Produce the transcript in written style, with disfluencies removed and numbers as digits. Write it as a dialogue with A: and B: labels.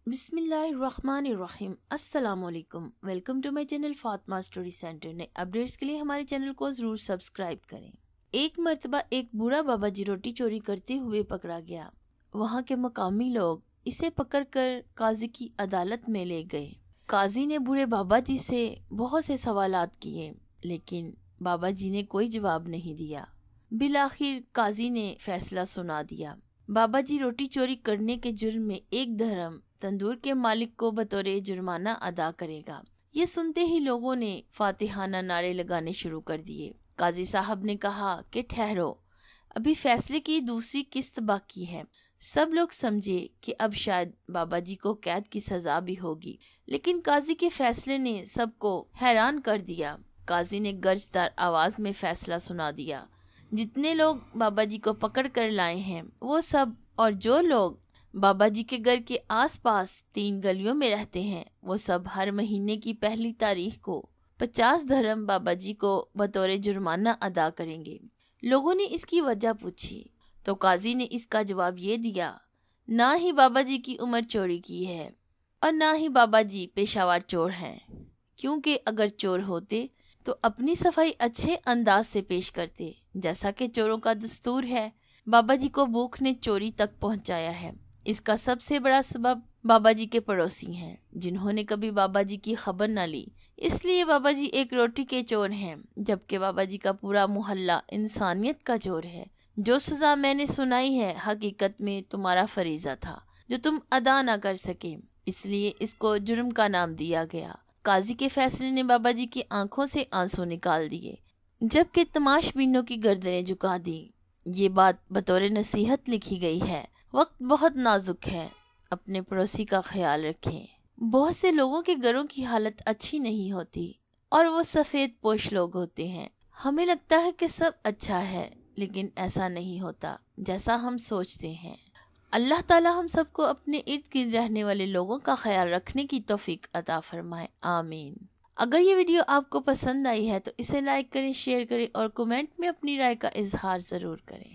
A: بسم اللہ الرحمن الرحیم۔ السلام علیکم، welcome to my channel Fatima story centre. نئے اپڈیٹس کے لیے ہمارے چینل کو ضرور سبسکرائب کریں۔ ایک مرتبہ ایک بوڑھا بابا جی روٹی چوری کرتے ہوئے پکڑا گیا۔ وہاں کے مقامی لوگ اسے پکڑ کر قاضی کی عدالت میں لے گئے۔ قاضی نے بوڑھے بابا جی سے بہت سے سوالات کیے، لیکن بابا جی نے کوئی جواب نہیں دیا۔ بالآخر قاضی نے فیصلہ سنا دیا۔ بابا جی روٹی چوری کرنے کے جرم میں 1 درہم تندور کے مالک کو بطور جرمانہ ادا کرے گا۔ یہ سنتے ہی لوگوں نے فاتحانہ نعرے لگانے شروع کر دیے۔ قاضی صاحب نے کہا کہ ٹھہرو، ابھی فیصلے کی دوسری قسط باقی ہے۔ سب لوگ سمجھے کہ اب شاید بابا جی کو قید کی سزا بھی ہوگی، لیکن قاضی کے فیصلے نے سب کو حیران کر دیا۔ قاضی نے گرجدار آواز میں فیصلہ سنا دیا۔ جتنے لوگ بابا جی کو پکڑ کر لائے ہیں وہ سب، اور جو لوگ بابا جی کے گھر کے آس پاس 3 گلیوں میں رہتے ہیں، وہ سب ہر مہینے کی پہلی تاریخ کو 50 درہم بابا جی کو بطور جرمانہ ادا کریں گے۔ لوگوں نے اس کی وجہ پوچھی تو قاضی نے اس کا جواب یہ دیا، نہ ہی بابا جی کی عمر چوری کی ہے اور نہ ہی بابا جی پیشہ ور چور ہیں، کیونکہ اگر چور ہوتے تو اپنی صفائی اچھے انداز سے پیش کرتے، جیسا کہ چوروں کا دستور ہے۔ بابا جی کو بھوک نے چوری تک پہنچایا ہے۔ اس کا سب سے بڑا سبب بابا جی کے پڑوسی ہیں، جنہوں نے کبھی بابا جی کی خبر نہ لی، اس لیے بابا جی ایک روٹی کے چور ہیں، جبکہ بابا جی کا پورا محلہ انسانیت کا چور ہے۔ جو سزا میں نے سنائی ہے حقیقت میں تمہارا فریضہ تھا جو تم ادا نہ کر سکے، اس لیے اس کو جرم کا نام دیا گیا۔ قاضی کے فیصلے نے بابا جی کی آنکھوں سے آنسو نکال دیے، جبکہ تماش بینوں کی گردنیں جھکا دیں۔ یہ بات بطور نصیحت لکھی گئی ہے۔ وقت بہت نازک ہے، اپنے پڑوسی کا خیال رکھیں۔ بہت سے لوگوں کے گھروں کی حالت اچھی نہیں ہوتی اور وہ سفید پوش لوگ ہوتے ہیں۔ ہمیں لگتا ہے کہ سب اچھا ہے، لیکن ایسا نہیں ہوتا جیسا ہم سوچتے ہیں۔ اللہ تعالی ہم سب کو اپنے ارد گرد رہنے والے لوگوں کا خیال رکھنے کی توفیق عطا فرمائے، آمین۔ اگر یہ ویڈیو آپ کو پسند آئی ہے تو اسے لائک کریں، شیئر کریں اور کمنٹ میں اپنی رائے کا اظہار ضرور کریں۔